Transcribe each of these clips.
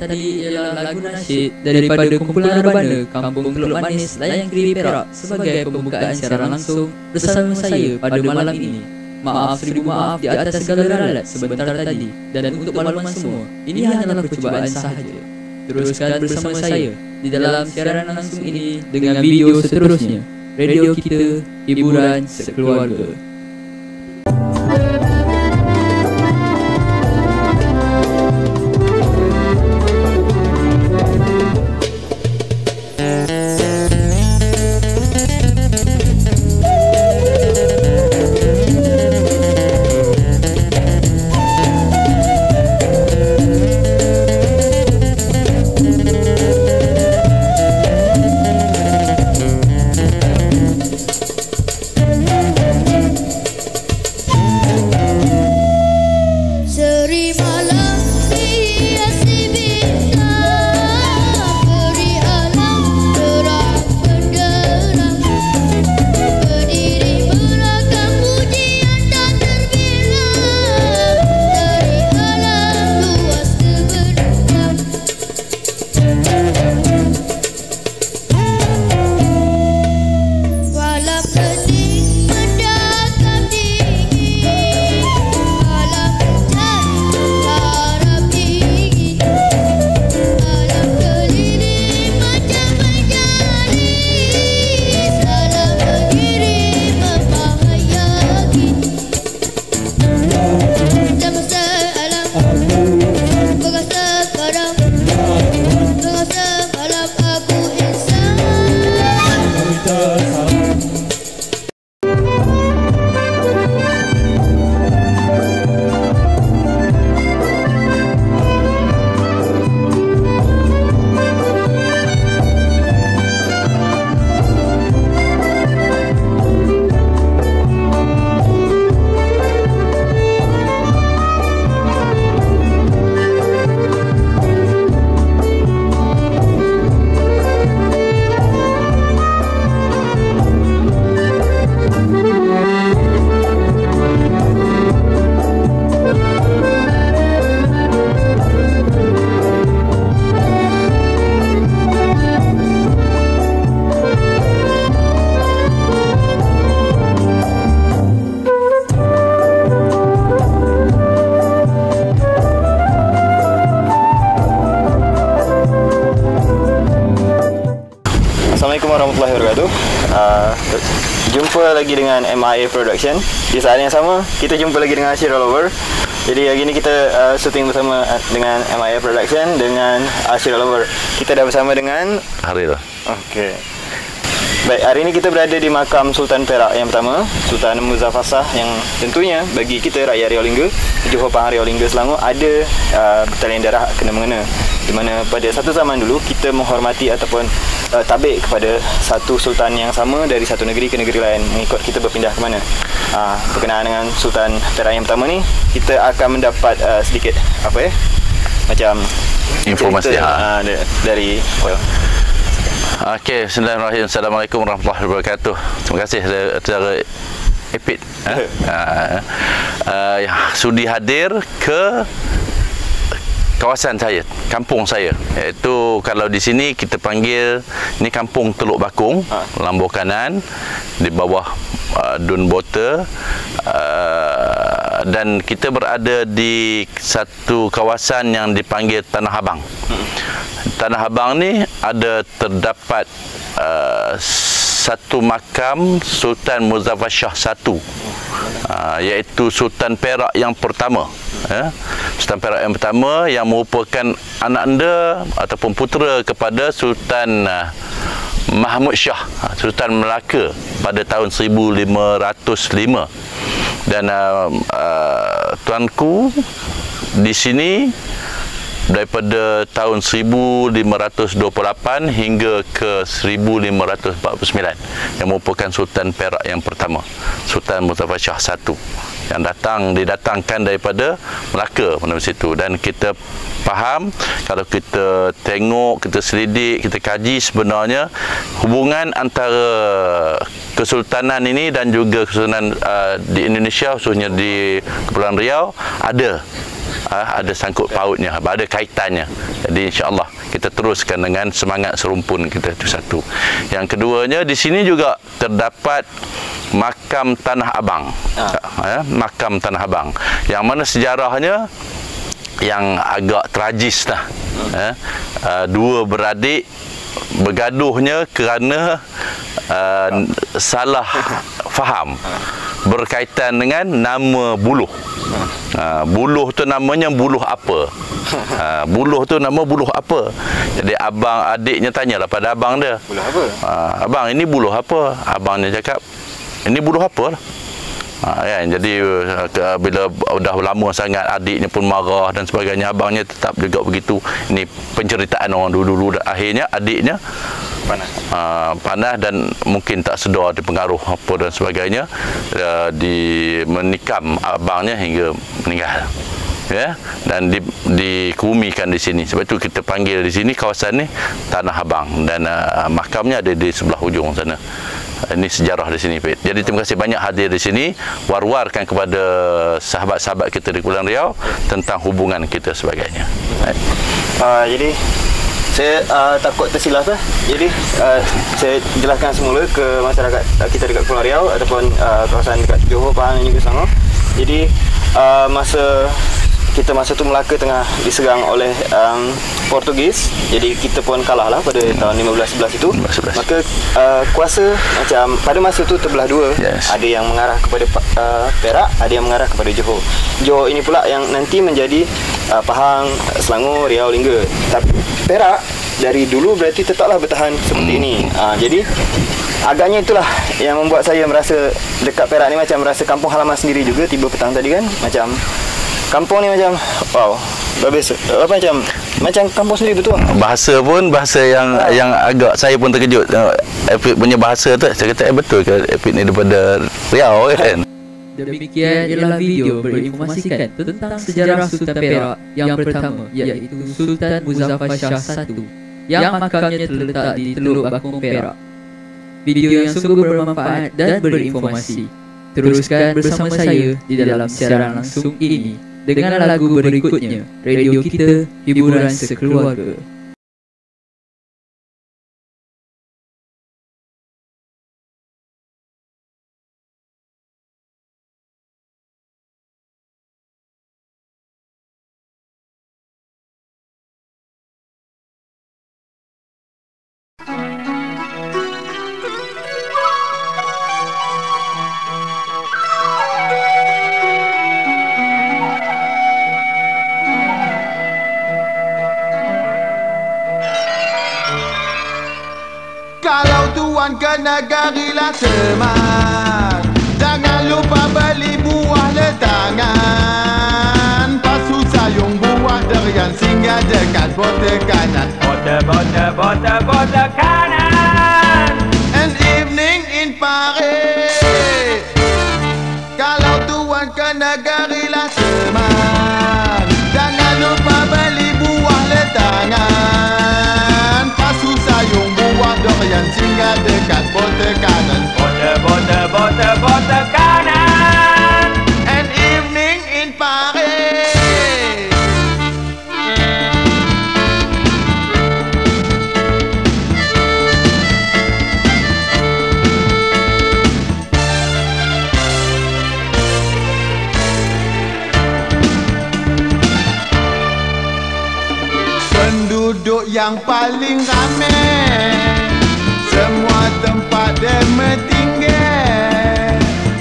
tadi ialah lagu nasyid daripada kumpulan Rabana Kampung Teluk Manis Layang Kiri Perak sebagai pembukaan siaran langsung bersama saya pada malam ini. Maaf seribu maaf di atas segala ralat sebentar tadi. Dan untuk makluman semua, ini hanyalah percubaan sahaja. Teruskan bersama saya di dalam siaran langsung ini dengan video seterusnya. Radio kita, hiburan sekeluarga. Assalamualaikum warahmatullahi wabarakatuh. Jumpa lagi dengan MIA Production. Di saat yang sama, kita jumpa lagi dengan Ashir All-Over. Jadi hari ini kita syuting bersama dengan MIA Production dengan Ashir All-Over. Kita dah bersama dengan Haril. Okey. Baik, hari ini kita berada di makam Sultan Perak yang pertama, Sultan Muzaffar yang tentunya bagi kita rakyat Riau Lingga, Johor Pahang Riau Lingga Selangor ada bertalian darah kena-mengena, di mana pada satu zaman dulu kita menghormati ataupun tabik kepada satu sultan yang sama dari satu negeri ke negeri lain mengikut kita berpindah ke mana. Berkenaan dengan Sultan Perak yang pertama ni, kita akan mendapat sedikit macam informasi dari Okey, bismillahirrahmanirrahim. Assalamualaikum warahmatullahi wabarakatuh. Terima kasih saudara Epit yang sudi hadir ke kawasan saya, kampung saya. Iaitu kalau di sini kita panggil ni kampung Teluk Bakung, Lambung Kanan, di bawah Dun Bota, dan kita berada di satu kawasan yang dipanggil Tanah Abang. Tanah Abang ni ada terdapat satu makam Sultan Muzaffar Shah I, iaitu Sultan Perak yang pertama. Sultan Perak yang pertama yang merupakan anak anda ataupun putera kepada Sultan Mahmud Shah, Sultan Melaka pada tahun 1505. Dan tuanku di sini daripada tahun 1528 hingga ke 1549 yang merupakan Sultan Perak yang pertama, Sultan Muzaffar Shah I, yang didatangkan daripada Melaka pada situ. Dan kita faham, kalau kita tengok, kita selidik, kita kaji, sebenarnya hubungan antara kesultanan ini dan juga kesultanan di Indonesia, khususnya di Kepulauan Riau, ada ada sangkut pautnya, ada kaitannya. Jadi insya-Allah kita teruskan dengan semangat serumpun kita, itu satu. Yang keduanya, di sini juga terdapat makam Tanah Abang. Makam Tanah Abang yang mana sejarahnya yang agak tragis lah. Dua beradik bergaduhnya kerana salah faham berkaitan dengan nama buluh. Buluh tu namanya buluh apa? Buluh tu nama buluh apa? Jadi abang adiknya tanyalah pada abang dia. Buluh apa? Abang, ini buluh apa? Abangnya cakap, ini buluh apa lah. Kan? Jadi bila dah lama sangat, adiknya pun marah dan sebagainya, abangnya tetap juga begitu. Ini penceritaan orang dulu-dulu. Akhirnya adiknya panas dan mungkin tak sedar dipengaruh apa dan sebagainya, menikam abangnya hingga meninggal. Ya, dan dikebumikan di sini. Sebab itu kita panggil di sini kawasan ni Tanah Abang, dan makamnya ada di sebelah hujung sana. Ini sejarah di sini, Pit. Jadi terima kasih banyak hadir di sini, war-warkan kepada sahabat-sahabat kita di Kepulauan Riau tentang hubungan kita sebagainya. Jadi saya takut tersilap lah. Jadi saya jelaskan semula ke masyarakat kita dekat Kepulauan Riau ataupun kawasan dekat Johor, Pahang dan juga Selangor. Jadi masa tu Melaka tengah diserang oleh Portugis. Jadi kita pun kalah lah pada tahun 1511 itu. Maka kuasa macam pada masa tu terbelah dua. Ada yang mengarah kepada Perak, ada yang mengarah kepada Johor. Johor ini pula yang nanti menjadi Pahang, Selangor, Riau, Lingga. Tapi Perak dari dulu berarti tetaplah bertahan seperti ini. Jadi agaknya itulah yang membuat saya merasa dekat Perak ni macam merasa kampung halaman sendiri juga. Tiba petang tadi kan, macam kampung ni macam wow, habis apa macam kampung sendiri betul. Bahasa pun bahasa yang agak saya pun terkejut. Epik punya bahasa tu, saya kata betul ke Epik ni daripada Riau kan. Demikian ialah video berinformasikan tentang sejarah Sultan Perak yang pertama, iaitu Sultan Muzaffar Shah I, yang makamnya terletak di Teluk Bakung, Perak. Video yang sungguh bermanfaat dan berinformasi. Teruskan bersama saya di dalam siaran langsung ini dengan lagu berikutnya. Radio kita, hiburan sekeluarga. Kalau tuan ke negerilah Semar, jangan lupa beli buah letangan. Pasu sayung buah durian singgah dekat botol kanan. Botol kanan. An evening in Paris. Kalau tuan ke negerilah Semar, jangan lupa beli buah letangan. Pasu sayung buah durian singgah dekat botol kanan. Botol kanan. An evening in Paris. Penduduk yang paling ramai, semua tempat deme tinggi.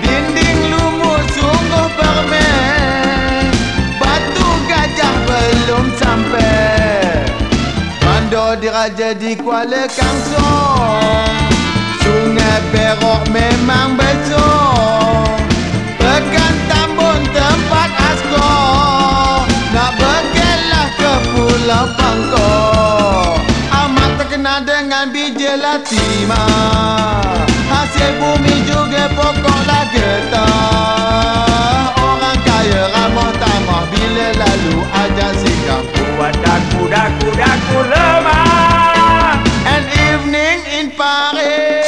Dinding lumut sungguh permen, batu gajah belum sampai. Mandor diraja di Kuala Kangsong, Sungai Perak memang besar. Pekan Tambun tempat askar, nak bergelah ke Pulau Pangkor. Amat terkenal dengan biji latimah, hasil bumi juga pokoklah getah. Orang kaya ramah tamah bila lalu ajak singgah buat daku lemah. An evening in Paris.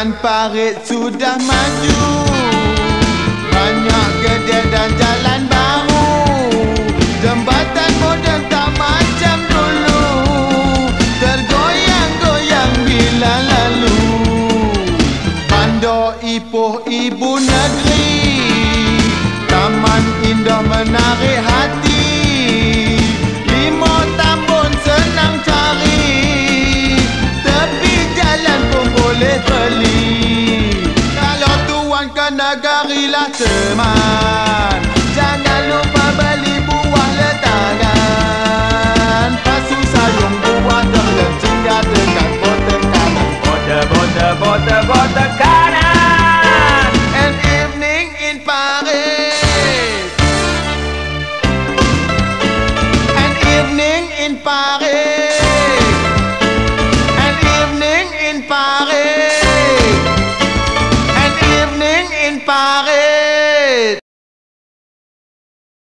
Kan Paris sudah maju, banyak kedai dan jalan baru, jembatan moden tak macam dulu, tergoyang-goyang bila lalu. Bandar Ipoh ibu negeri, taman indah menarik hati, lima tambun senang cari, tepi jalan pun boleh beli. Kalau tuan ke negeri lah teman, jangan lupa beli buah letangan. Pasu sayung buah terlencing dekat botol kanan, botol kanan. An evening in Paris, an evening in Paris, an evening in Paris.